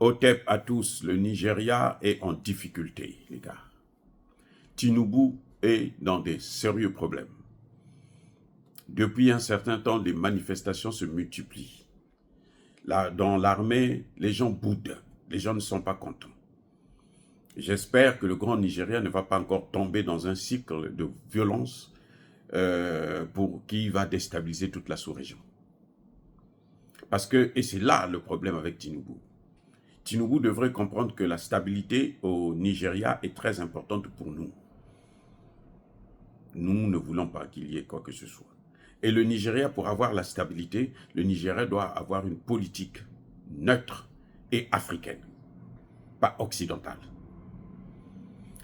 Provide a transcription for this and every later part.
Otep à tous, le Nigeria est en difficulté, les gars. Tinubu est dans des sérieux problèmes. Depuis un certain temps, les manifestations se multiplient. Là, dans l'armée, les gens boudent. Les gens ne sont pas contents. J'espère que le grand Nigeria ne va pas encore tomber dans un cycle de violence qui va déstabiliser toute la sous-région. Parce que, et c'est là le problème avec Tinubu. Tinubu devrait comprendre que la stabilité au Nigeria est très importante pour nous. Nous ne voulons pas qu'il y ait quoi que ce soit. Et le Nigeria, pour avoir la stabilité, le Nigeria doit avoir une politique neutre et africaine, pas occidentale.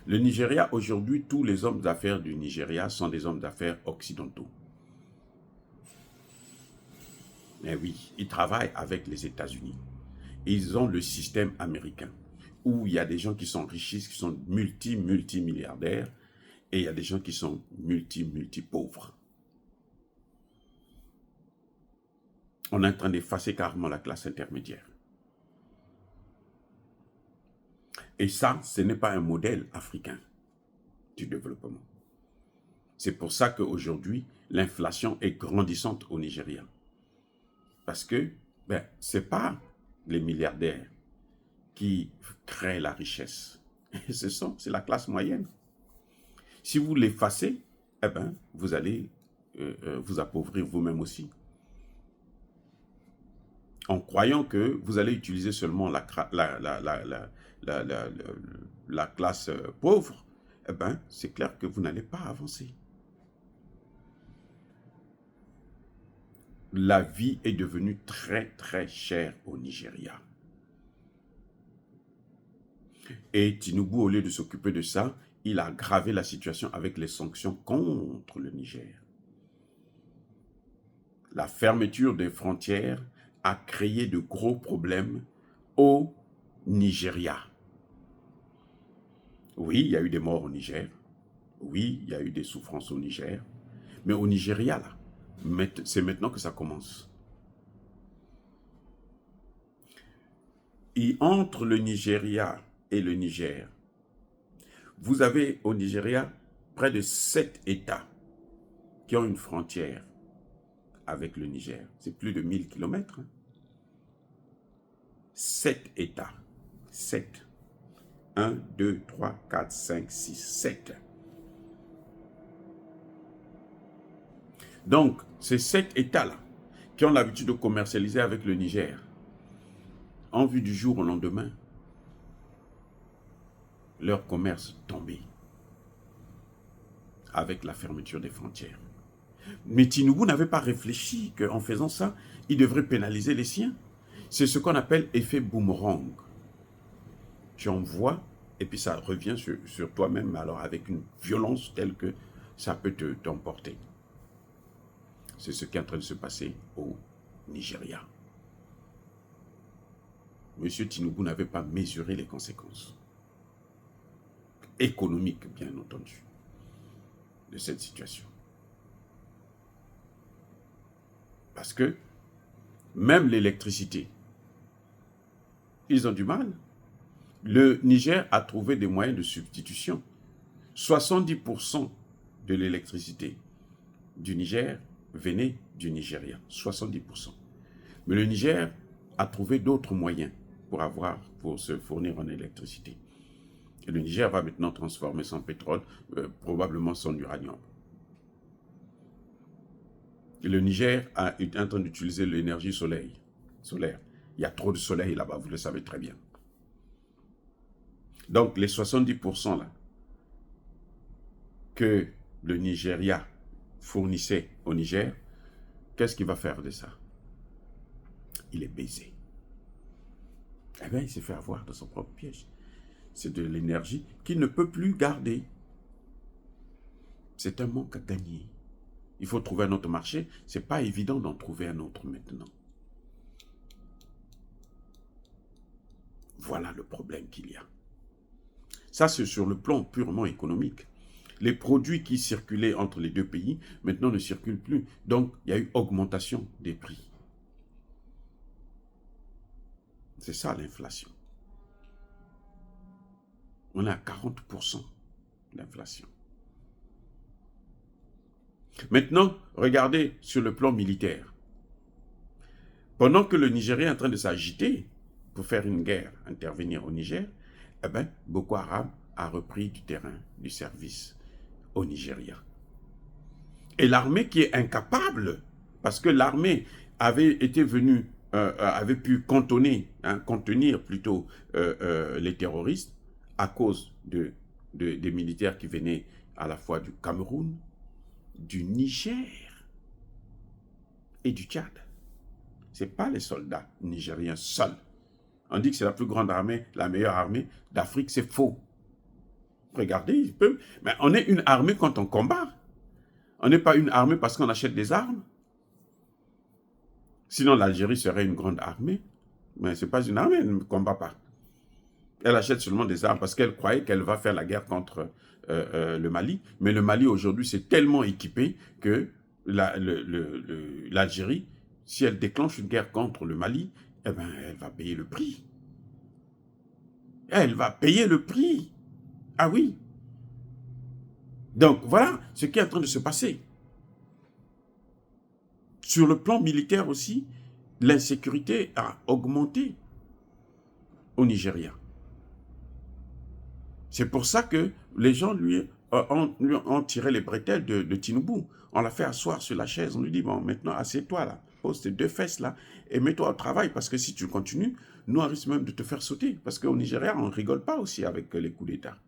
Le Nigeria, aujourd'hui, tous les hommes d'affaires du Nigeria sont des hommes d'affaires occidentaux. Mais oui, ils travaillent avec les États-Unis. Ils ont le système américain, où il y a des gens qui sont riches, qui sont multimilliardaires, et il y a des gens qui sont multi-pauvres. On est en train d'effacer carrément la classe intermédiaire. Et ça, ce n'est pas un modèle africain du développement. C'est pour ça qu'aujourd'hui, l'inflation est grandissante au Nigeria. Parce que ce n'est pas les milliardaires qui créent la richesse. C'est la classe moyenne. Si vous l'effacez, vous allez vous appauvrir vous-même aussi. En croyant que vous allez utiliser seulement la classe pauvre, c'est clair que vous n'allez pas avancer. La vie est devenue très très chère au Nigeria. Et Tinubu, au lieu de s'occuper de ça, il a aggravé la situation avec les sanctions contre le Niger. La fermeture des frontières a créé de gros problèmes au Nigeria. Oui, il y a eu des morts au Niger. Oui, il y a eu des souffrances au Niger. Mais au Nigeria, là, c'est maintenant que ça commence. Et entre le Nigeria et le Niger, vous avez au Nigeria près de 7 États qui ont une frontière avec le Niger. C'est plus de 1000 km. 7 États. 7. 1, 2, 3, 4, 5, 6, 7. Donc, ces 7 États-là, qui ont l'habitude de commercialiser avec le Niger, en vue du jour au lendemain, leur commerce tombé avec la fermeture des frontières. Mais Tinubu n'avait pas réfléchi qu'en faisant ça, il devrait pénaliser les siens. C'est ce qu'on appelle effet boomerang. Tu envoies et puis ça revient sur toi-même, mais alors avec une violence telle que ça peut t'emporter. C'est ce qui est en train de se passer au Nigeria. Monsieur Tinubu n'avait pas mesuré les conséquences économiques, bien entendu, de cette situation. Parce que même l'électricité, ils ont du mal. Le Niger a trouvé des moyens de substitution. 70% de l'électricité du Niger venait du Nigeria. 70%. Mais le Niger a trouvé d'autres moyens pour se fournir en électricité. Et le Niger va maintenant transformer son pétrole, probablement son uranium. Et le Niger est en train d'utiliser l'énergie solaire. Il y a trop de soleil là-bas, vous le savez très bien. Donc les 70% là, que le Nigeria fournissait au Niger, qu'est-ce qu'il va faire de ça? Il est baisé. Eh bien, il s'est fait avoir dans son propre piège. C'est de l'énergie qu'il ne peut plus garder. C'est un manque à gagner. Il faut trouver un autre marché. Ce n'est pas évident d'en trouver un autre maintenant. Voilà le problème qu'il y a. Ça, c'est sur le plan purement économique. Les produits qui circulaient entre les deux pays, maintenant ne circulent plus. Donc, il y a eu augmentation des prix. C'est ça l'inflation. On est à 40% d'inflation. Maintenant, regardez sur le plan militaire. Pendant que le Nigeria est en train de s'agiter pour faire une guerre, intervenir au Niger, eh bien, Boko Haram a repris du terrain, du service au Nigeria. Et l'armée qui est incapable, parce que l'armée avait été venue, avait pu contenir plutôt les terroristes à cause des militaires qui venaient à la fois du Cameroun, du Niger et du Tchad. Ce n'est pas les soldats nigériens seuls. On dit que c'est la plus grande armée, la meilleure armée d'Afrique, c'est faux. Regardez, mais on est une armée quand on combat. On n'est pas une armée parce qu'on achète des armes. Sinon, l'Algérie serait une grande armée. Mais ce n'est pas une armée, elle ne combat pas. Elle achète seulement des armes parce qu'elle croyait qu'elle va faire la guerre contre le Mali. Mais le Mali, aujourd'hui, c'est tellement équipé que l'Algérie, si elle déclenche une guerre contre le Mali, eh ben, elle va payer le prix. Elle va payer le prix. Ah oui. Donc, voilà ce qui est en train de se passer. Sur le plan militaire aussi, l'insécurité a augmenté au Nigeria. C'est pour ça que les gens lui ont tiré les bretelles de Tinubu. On l'a fait asseoir sur la chaise. On lui dit, bon, maintenant, assieds-toi là, pose tes 2 fesses là et mets-toi au travail parce que si tu continues, nous, on risque même de te faire sauter. Parce qu'au Nigeria, on ne rigole pas aussi avec les coups d'État.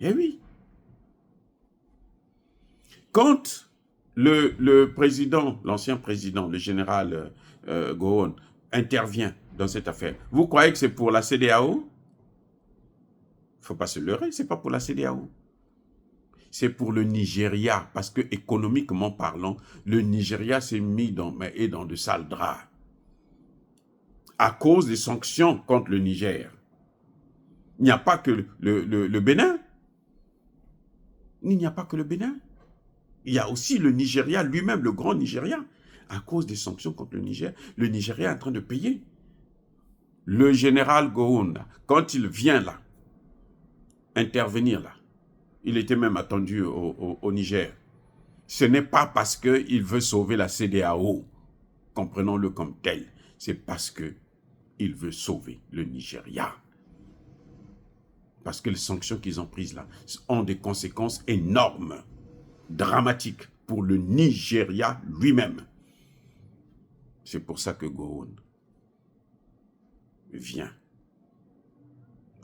Eh oui. Quand le président, l'ancien président, le général Gowon, intervient dans cette affaire, vous croyez que c'est pour la CEDEAO? Il ne faut pas se leurrer, ce n'est pas pour la CEDEAO. C'est pour le Nigeria, parce que économiquement parlant, le Nigeria s'est mis dans de sales draps. À cause des sanctions contre le Niger. Il n'y a pas que le Bénin. Il n'y a pas que le Bénin. Il y a aussi le Nigeria lui-même, le grand Nigeria. À cause des sanctions contre le Nigeria est en train de payer. Le général Gowon, quand il vient là, intervenir là, il était même attendu au Niger. Ce n'est pas parce qu'il veut sauver la CEDEAO, comprenons-le comme tel, c'est parce qu'il veut sauver le Nigeria. Parce que les sanctions qu'ils ont prises là ont des conséquences énormes, dramatiques pour le Nigeria lui-même. C'est pour ça que Gowon vient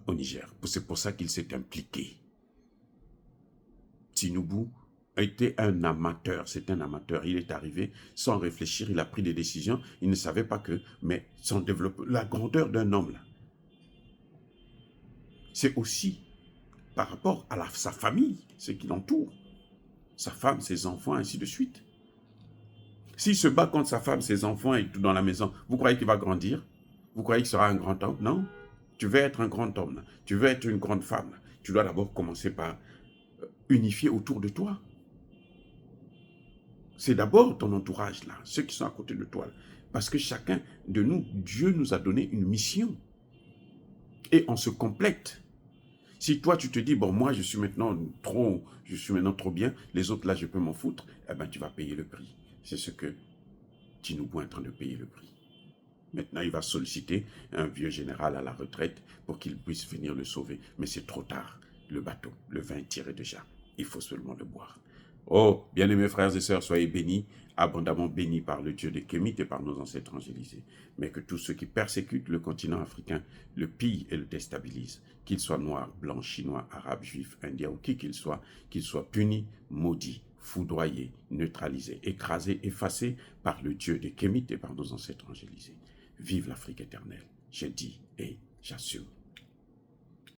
au Niger. C'est pour ça qu'il s'est impliqué. Tinubu était un amateur, c'est un amateur. Il est arrivé sans réfléchir, il a pris des décisions, il ne savait pas que, mais son développement, la grandeur d'un homme là, c'est aussi par rapport à sa famille, ce qui l'entoure, sa femme, ses enfants, ainsi de suite. S'il se bat contre sa femme, ses enfants et tout dans la maison, vous croyez qu'il va grandir? Vous croyez qu'il sera un grand homme? Non. Tu veux être un grand homme, là. Tu veux être une grande femme, là. Tu dois d'abord commencer par unifier autour de toi. C'est d'abord ton entourage, là, ceux qui sont à côté de toi. Là. Parce que chacun de nous, Dieu nous a donné une mission. Et on se complète. Si toi, tu te dis, bon, moi, je suis maintenant trop bien, les autres, là, je peux m'en foutre, eh bien, tu vas payer le prix. C'est ce que Tinubu est en train de payer le prix. Maintenant, il va solliciter un vieux général à la retraite pour qu'il puisse venir le sauver. Mais c'est trop tard. Le bateau, le vin est tiré déjà. Il faut seulement le boire. Oh, bien-aimés frères et sœurs, soyez bénis, abondamment bénis par le Dieu des Kémites et par nos ancêtres angélisés. Mais que tous ceux qui persécutent le continent africain le pillent et le déstabilisent, qu'ils soient noirs, blancs, chinois, arabes, juifs, indiens ou qui qu'ils soient punis, maudits, foudroyés, neutralisés, écrasés, effacés par le Dieu des Kémites et par nos ancêtres angélisés. Vive l'Afrique éternelle, j'ai dit et j'assume.